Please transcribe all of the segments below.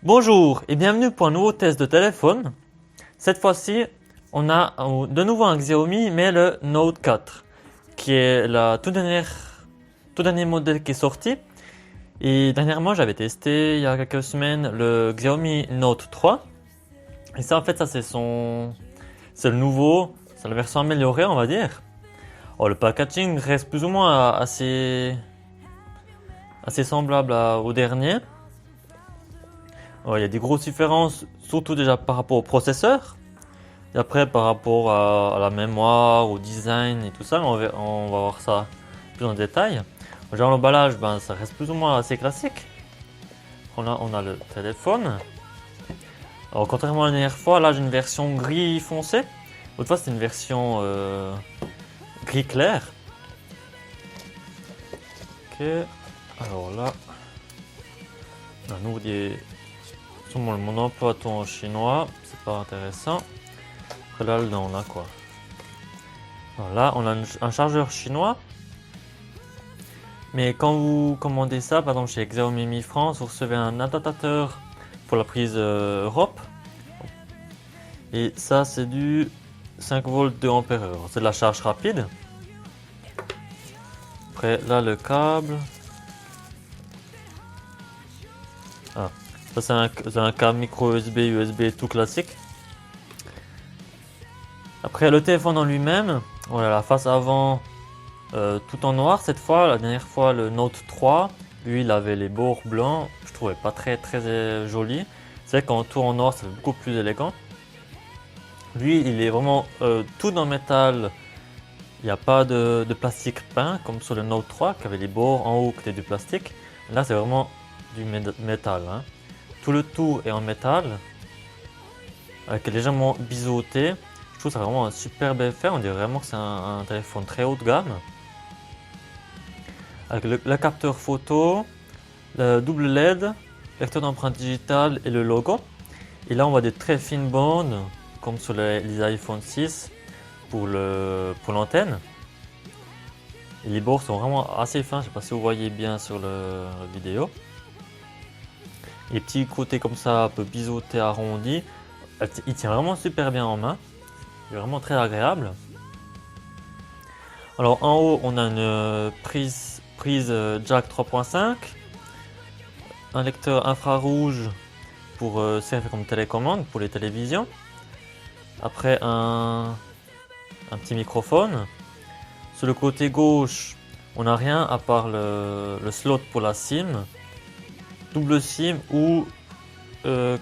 Bonjour et bienvenue pour un nouveau test de téléphone. Cette fois-ci, on a de nouveau un Xiaomi, mais le Note 4, qui est la tout dernier modèle qui est sorti. Et dernièrement, j'avais testé il y a quelques semaines le Xiaomi Note 3. Et ça, en fait, c'est le nouveau, c'est la version améliorée, on va dire. Oh, le packaging reste plus ou moins assez semblable au dernier. Il y a des grosses différences, surtout déjà par rapport au processeur. Et après, par rapport à la mémoire, au design et tout ça, on va voir ça plus en détail. Genre l'emballage, ça reste plus ou moins assez classique. On a le téléphone. Alors, contrairement à la dernière fois, là j'ai une version gris foncé. L'autre fois c'était une version gris clair. Ok, alors là, on a nouveau sûrement mon emploi tout en chinois, c'est pas intéressant. Après là, on a quoi? Alors là, on a un chargeur chinois. Mais quand vous commandez ça, par exemple chez Xiaomi Mi France, vous recevez un adaptateur pour la prise Europe. Et ça, c'est du 5 volts 2 ampères heure. C'est de la charge rapide. Après, là, le câble. Ah, ça, c'est un câble micro USB tout classique. Après, le téléphone en lui-même, voilà, la face avant tout en noir cette fois. La dernière fois, le Note 3, lui, il avait les bords blancs. Je trouvais pas très joli. C'est vrai qu'en tout en noir, c'est beaucoup plus élégant. Lui, il est vraiment tout en métal. Il n'y a pas de plastique peint comme sur le Note 3 qui avait les bords en haut qui étaient du plastique. Là, c'est vraiment du métal. Hein. Tout le tout est en métal, avec légèrement biseauté. Je trouve ça vraiment un superbe effet. On dirait vraiment que c'est un téléphone très haut de gamme. Avec le capteur photo, le double LED, lecteur d'empreinte digitale et le logo. Et là, on voit des très fines bandes, comme sur les iPhone 6 pour l'antenne. Et les bords sont vraiment assez fins, je ne sais pas si vous voyez bien sur la vidéo. Les petits côtés comme ça, un peu biseautés, arrondis. Il tient vraiment super bien en main. Il est vraiment très agréable. Alors en haut, on a une prise jack 3.5, un lecteur infrarouge pour servir comme télécommande pour les télévisions. Après un petit microphone. Sur le côté gauche, on n'a rien à part le slot pour la SIM, double SIM ou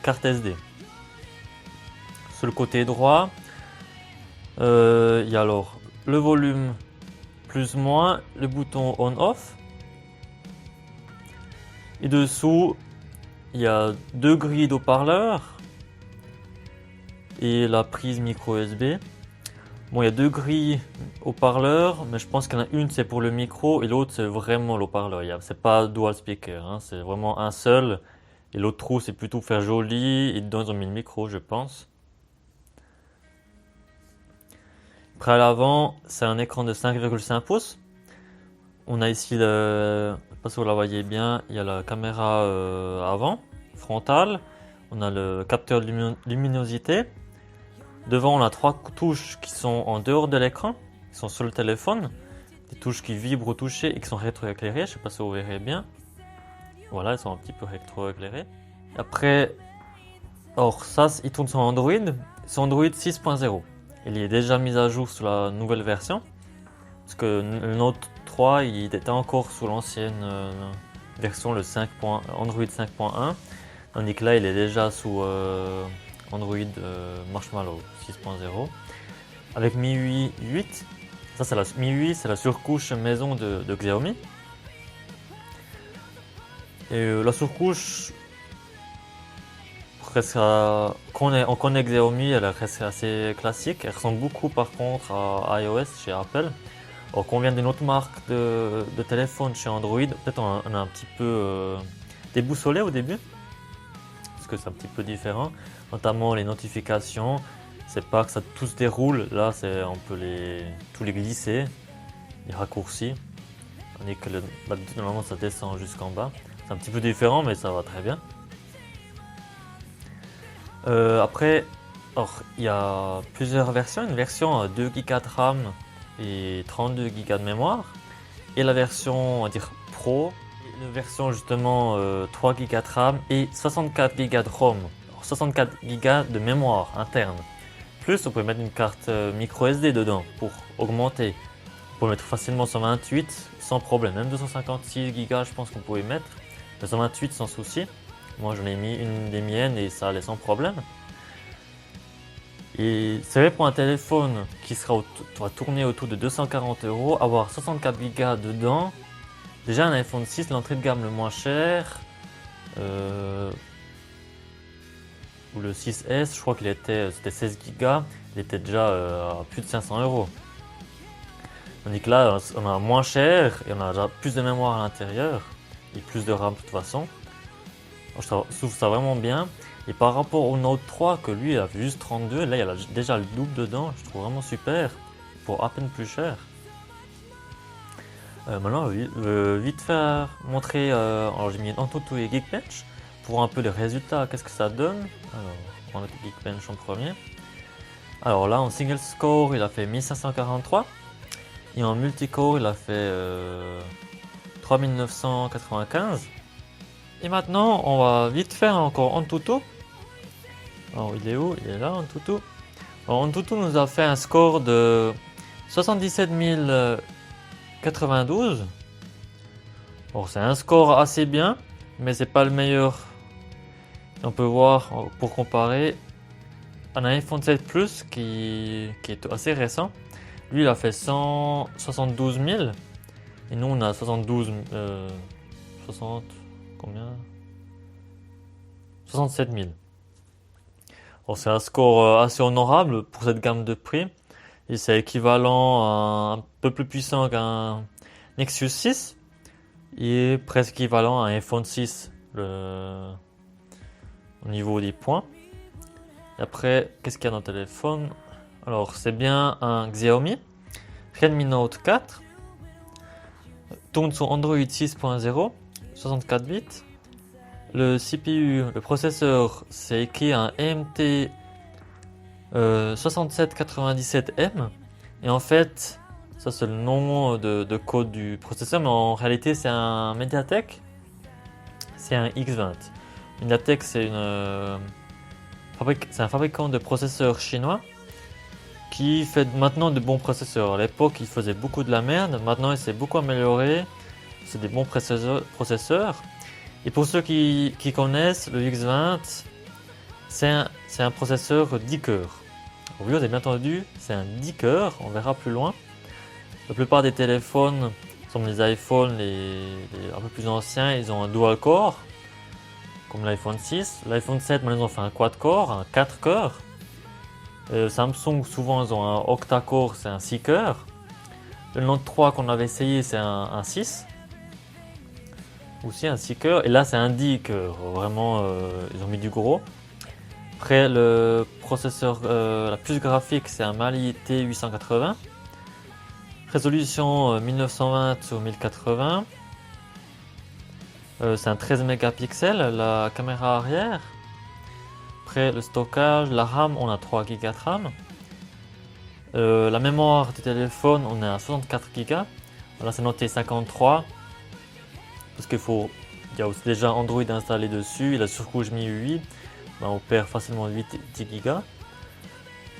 carte SD. Sur le côté droit, il y a alors le volume plus moins, le bouton on-off. Et dessous, il y a deux grilles d'haut-parleurs et la prise micro USB. Bon, il y a deux grilles haut-parleurs, mais je pense qu'il y en a une c'est pour le micro et l'autre c'est vraiment le haut-parleur. C'est pas dual speaker, hein, c'est vraiment un seul. Et l'autre trou c'est plutôt pour faire joli et dedans ils ont mis le micro, je pense. Après à l'avant, c'est un écran de 5,5 pouces. On a ici, je ne sais pas si vous la voyez bien, il y a la caméra avant, frontale. On a le capteur de luminosité. Devant, on a trois touches qui sont en dehors de l'écran, qui sont sur le téléphone. Des touches qui vibrent au toucher et qui sont rétroéclairées. Je ne sais pas si vous verrez bien. Voilà, elles sont un petit peu rétroéclairées. Après, or ça, il tourne sur Android. C'est Android 6.0. Il est déjà mis à jour sur la nouvelle version. Parce que le Note 3, il était encore sous l'ancienne version, le Android 5.1. Tandis que là, il est déjà sous Android Marshmallow 6.0 avec MIUI 8. Ça, c'est la MIUI, c'est la surcouche maison de Xiaomi. Et la surcouche, on connaît Xiaomi, elle reste assez classique. Elle ressemble beaucoup par contre à iOS chez Apple. Alors qu'on vient d'une autre marque de téléphone chez Android, peut-être on a un petit peu déboussolé au début, parce que c'est un petit peu différent, notamment les notifications. C'est pas que ça tout se déroule, là on peut tous les glisser, les raccourcis, tandis que normalement ça descend jusqu'en bas. C'est un petit peu différent mais ça va très bien. Après, alors, il y a plusieurs versions. Une version à 2 Go de RAM et 32 Go de mémoire. Et la version, on va dire, Pro. Une version justement 3 Go de RAM et 64 Go de ROM. Alors, 64 Go de mémoire interne. Plus, vous pouvez mettre une carte micro SD dedans pour augmenter. Vous pouvez mettre facilement 128 sans problème. Même 256 Go, je pense qu'on pouvait mettre. Mais 128 sans souci. Moi, j'en ai mis une des miennes et ça allait sans problème. Et c'est vrai pour un téléphone qui va tourner autour de 240 €, avoir 64 Go dedans. Déjà, un iPhone 6, l'entrée de gamme le moins cher, ou le 6S, je crois c'était 16 Go, il était déjà à plus de 500 €. Tandis que là, on a moins cher et on a déjà plus de mémoire à l'intérieur et plus de RAM de toute façon. Je trouve ça vraiment bien. Et par rapport au Note 3, que lui il a juste 32, là il y a déjà le double dedans, je trouve vraiment super, pour à peine plus cher. Maintenant, vite faire montrer, alors j'ai mis Antutu et Geekbench, pour un peu les résultats, qu'est-ce que ça donne. Alors, on prend le Geekbench en premier. Alors là, en single score, il a fait 1543, et en multicore, il a fait 3995. Et maintenant, on va vite faire encore Antutu. Alors, il est où? Il est là, Antutu. Alors, Antutu nous a fait un score de 77 092. Bon, c'est un score assez bien, mais c'est pas le meilleur. On peut voir, pour comparer, un iPhone 7 Plus qui est assez récent. Lui, il a fait 172 000. Et nous, on a 60, combien? 67 000. Bon, c'est un score assez honorable pour cette gamme de prix. Et c'est équivalent à un peu plus puissant qu'un Nexus 6. Et presque équivalent à un iPhone 6 au niveau des points. Et après, qu'est-ce qu'il y a dans le téléphone? Alors, c'est bien un Xiaomi Redmi Note 4. Tourne sur Android 6.0, 64 bits. Le CPU, le processeur, c'est écrit un AMD 6797M. Et en fait, ça c'est le nom de code du processeur, mais en réalité c'est un Mediatek. C'est un X20. Mediatek, c'est un fabricant de processeurs chinois qui fait maintenant de bons processeurs. À l'époque, il faisait beaucoup de la merde. Maintenant, il s'est beaucoup amélioré. C'est des bons processeurs. Et pour ceux qui connaissent, le X20, c'est un processeur 10 cœurs. Oui, vous avez bien entendu, c'est un 10 cœurs. On verra plus loin. La plupart des téléphones, comme les iPhones, les un peu plus anciens, ils ont un dual core, comme l'iPhone 6. L'iPhone 7, maintenant, ils ont fait un quad core, un 4 cœurs. Samsung, souvent, ils ont un octa-core, c'est un 6 cœurs. Le Note 3 qu'on avait essayé, c'est un 6. Aussi un 6 cœurs. Et là, c'est un 10 cœurs. Vraiment, ils ont mis du gros. Après, le processeur la puce graphique, c'est un Mali T880. Résolution 1920 sur 1080. C'est un 13 mégapixels. La caméra arrière. Après, le stockage, la RAM, on a 3 Go de RAM. La mémoire du téléphone, on est à 64 Go. Là, c'est noté 53. Parce il y a aussi déjà Android installé dessus. Et la surcouche MIUI, on perd facilement 10 Go.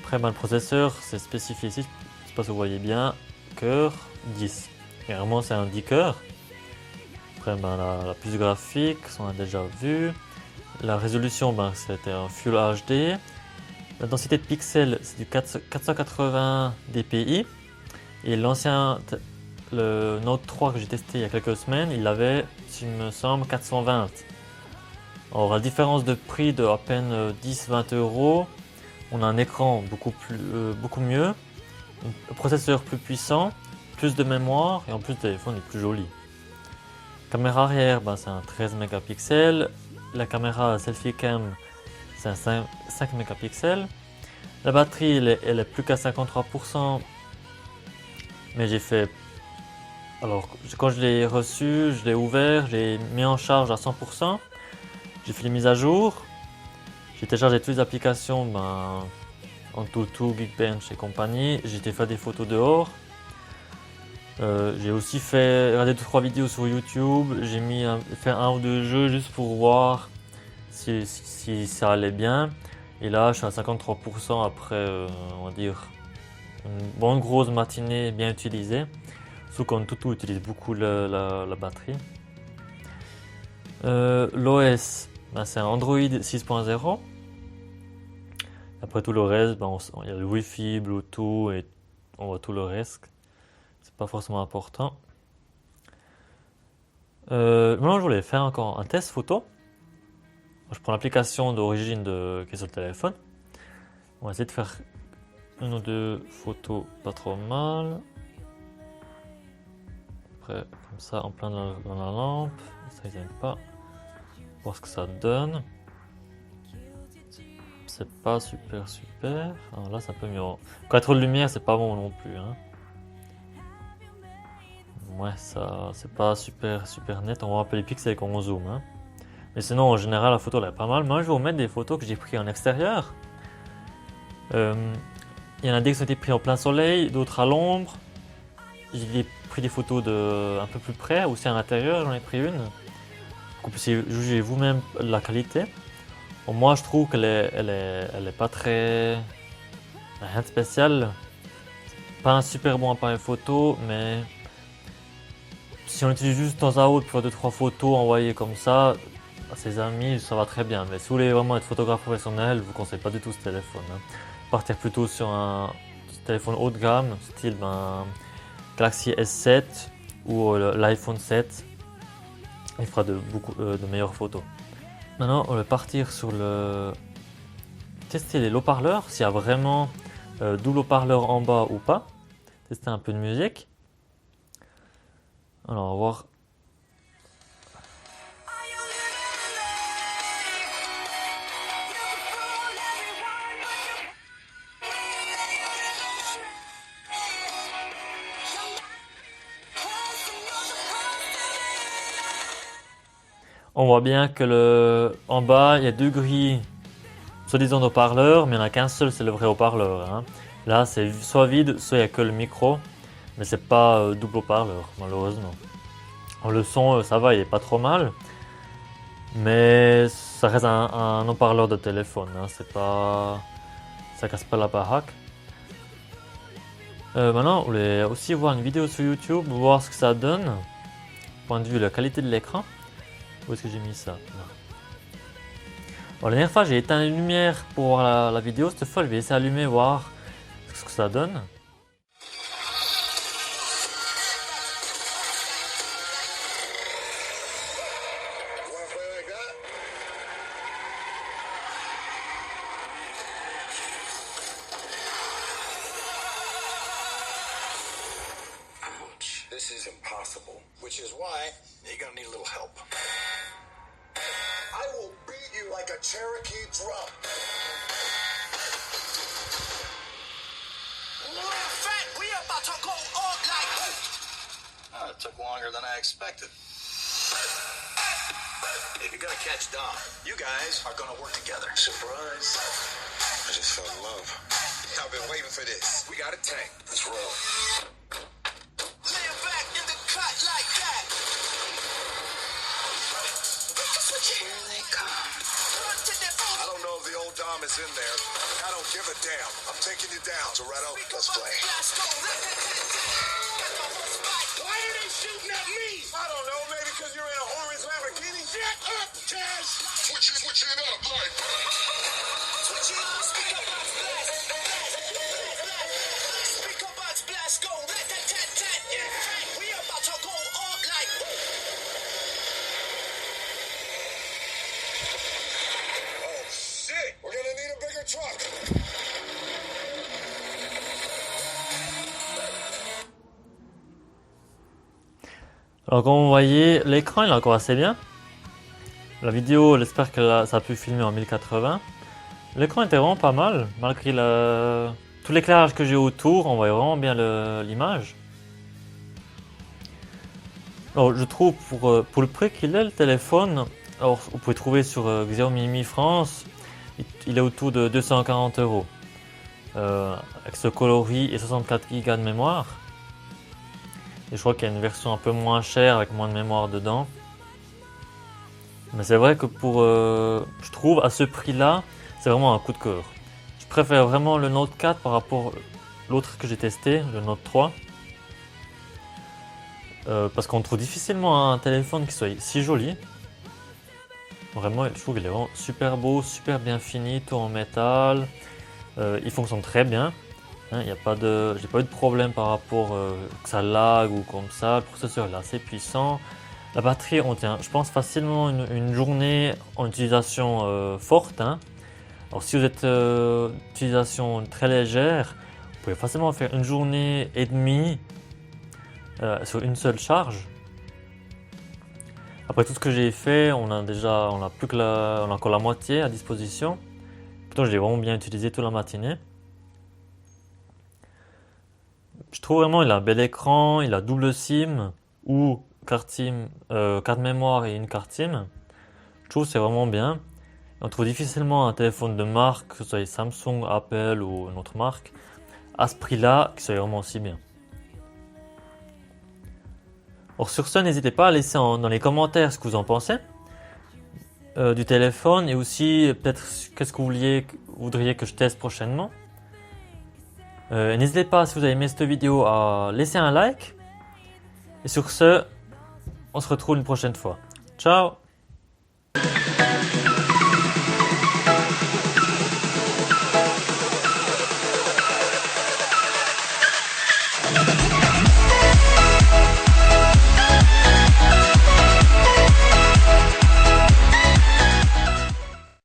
Après, le processeur, c'est spécifié ici. Je ne sais pas si vous voyez bien. Cœur 10. Et vraiment, c'est un 10 cœurs. Après, la puce graphique, on a déjà vu. La résolution, c'était un Full HD. La densité de pixels, c'est du 480 dpi. Et le Note 3 que j'ai testé il y a quelques semaines, il avait, s'il me semble, 420. Alors, la différence de prix de à peine 10-20 €, on a un écran beaucoup mieux, un processeur plus puissant, plus de mémoire et en plus le téléphone est plus joli. Caméra arrière, c'est un 13 mégapixels. La caméra selfie cam, c'est un 5 mégapixels. La batterie, elle est plus qu'à 53%. Mais j'ai fait... Alors, quand je l'ai reçu, je l'ai ouvert, j'ai mis en charge à 100%. J'ai fait les mises à jour. J'ai téléchargé toutes les applications, Antutu, Geekbench et compagnie. J'ai été faire des photos dehors. J'ai aussi regardé 2-3 vidéos sur YouTube. J'ai fait un ou deux jeux juste pour voir si ça allait bien. Et là, je suis à 53% après, on va dire, une bonne grosse matinée bien utilisée. Sauf qu'Antutu utilise beaucoup la batterie. L'OS, c'est un Android 6.0. Après tout le reste, il y a le Wi-Fi, Bluetooth et on voit tout le reste. C'est pas forcément important. Maintenant, je voulais faire encore un test photo. Je prends l'application d'origine qui est sur le téléphone. On va essayer de faire une ou deux photos pas trop mal. Après, comme ça, en plein dans la lampe. Ça, ils n'aiment pas. Voir ce que ça donne. C'est pas super. Alors là, c'est un peu mieux. Quand il y a trop de lumière, c'est pas bon non plus. Hein. Ouais, ça, c'est pas super net. On voit un peu les pixels quand on zoome. Hein. Mais sinon, en général, la photo, elle est pas mal. Moi, je vais vous mettre des photos que j'ai prises en extérieur. Il y en a des qui ont été pris en plein soleil, d'autres à l'ombre. J'ai pris des photos un peu plus près, aussi à l'intérieur, j'en ai pris une. Vous puissiez juger vous-même la qualité. Bon, moi, je trouve qu'elle est pas très... rien de spécial. Pas un super bon appareil photo, mais... si on l'utilise juste de temps à autre pour faire 2-3 photos envoyées comme ça, à ses amis, ça va très bien. Mais si vous voulez vraiment être photographe professionnel, je vous conseille pas du tout ce téléphone. Hein. Partir plutôt sur un téléphone haut de gamme, style Galaxy S7 ou l'iPhone 7. Il fera de meilleures photos. Maintenant, on va partir sur tester les haut-parleurs, s'il y a vraiment double haut-parleur en bas ou pas. Tester un peu de musique. Alors, on va voir. On voit bien que en bas, il y a deux grilles, soi-disant haut-parleurs, mais il n'y en a qu'un seul, c'est le vrai haut-parleur. Hein. Là, c'est soit vide, soit il n'y a que le micro, mais c'est pas double haut-parleur, malheureusement. Le son, ça va, il est pas trop mal, mais ça reste un haut-parleur de téléphone. Hein. Ça casse pas la baraque. Maintenant, on voulait aussi voir une vidéo sur YouTube, voir ce que ça donne, point de vue de la qualité de l'écran. Où est-ce que j'ai mis ça? Là. Bon, la dernière fois, j'ai éteint les lumières pour voir la vidéo. Cette fois, je vais essayer d'allumer, voir ce que ça donne. This is impossible, which is why you're gonna need a little help. I will beat you like a Cherokee drum. Fat, we about to go all night. Oh, it took longer than I expected. If you're gonna catch Dom, you guys are gonna work together. Surprise. I just fell in love. I've been waiting for this. We got a tank. Let's roll. I don't know if the old Dom is in there. I don't give a damn. I'm taking you down, Toretto. Let's play. Why are they shooting at me? I don't know. Maybe because you're in a orange Lamborghini. Shut up, Taz. Switch it up, like. Switch it up. Speaker box blast. Speaker box blast. Go. Rat-tat-tat-tat. Yeah. We about to go all night. We're gonna need a bigger truck. Alors comme vous voyez, l'écran il est encore assez bien. La vidéo, j'espère que ça a pu filmer en 1080. L'écran était vraiment pas mal, malgré tout l'éclairage que j'ai autour, on voit vraiment bien l'image. Alors je trouve pour le prix qu'il est le téléphone, alors vous pouvez trouver sur Xiaomi Mi France il est autour de 240 €. Avec ce coloris et 64 Go de mémoire. Et je crois qu'il y a une version un peu moins chère avec moins de mémoire dedans. Mais c'est vrai que je trouve à ce prix-là, c'est vraiment un coup de cœur. Je préfère vraiment le Note 4 par rapport à l'autre que j'ai testé, le Note 3. Parce qu'on trouve difficilement un téléphone qui soit si joli. Vraiment, je trouve qu'il est vraiment super beau, super bien fini, tout en métal. Il fonctionne très bien. Hein, j'ai pas eu de problème par rapport que ça lag ou comme ça. Le processeur est assez puissant. La batterie, on tient, je pense, facilement une journée en utilisation forte. Hein. Alors, si vous êtes utilisation très légère, vous pouvez facilement faire une journée et demie sur une seule charge. Après tout ce que j'ai fait, on a encore la moitié à disposition. Pourtant, je l'ai vraiment bien utilisé toute la matinée. Je trouve vraiment il a un bel écran, il a double SIM ou carte mémoire et une carte SIM. Je trouve que c'est vraiment bien. On trouve difficilement un téléphone de marque, que ce soit Samsung, Apple ou une autre marque, à ce prix-là, qui soit vraiment aussi bien. Alors sur ce, n'hésitez pas à laisser dans les commentaires ce que vous en pensez du téléphone et aussi peut-être qu'est-ce que vous voudriez que je teste prochainement. N'hésitez pas, si vous avez aimé cette vidéo, à laisser un like. Et sur ce, on se retrouve une prochaine fois. Ciao!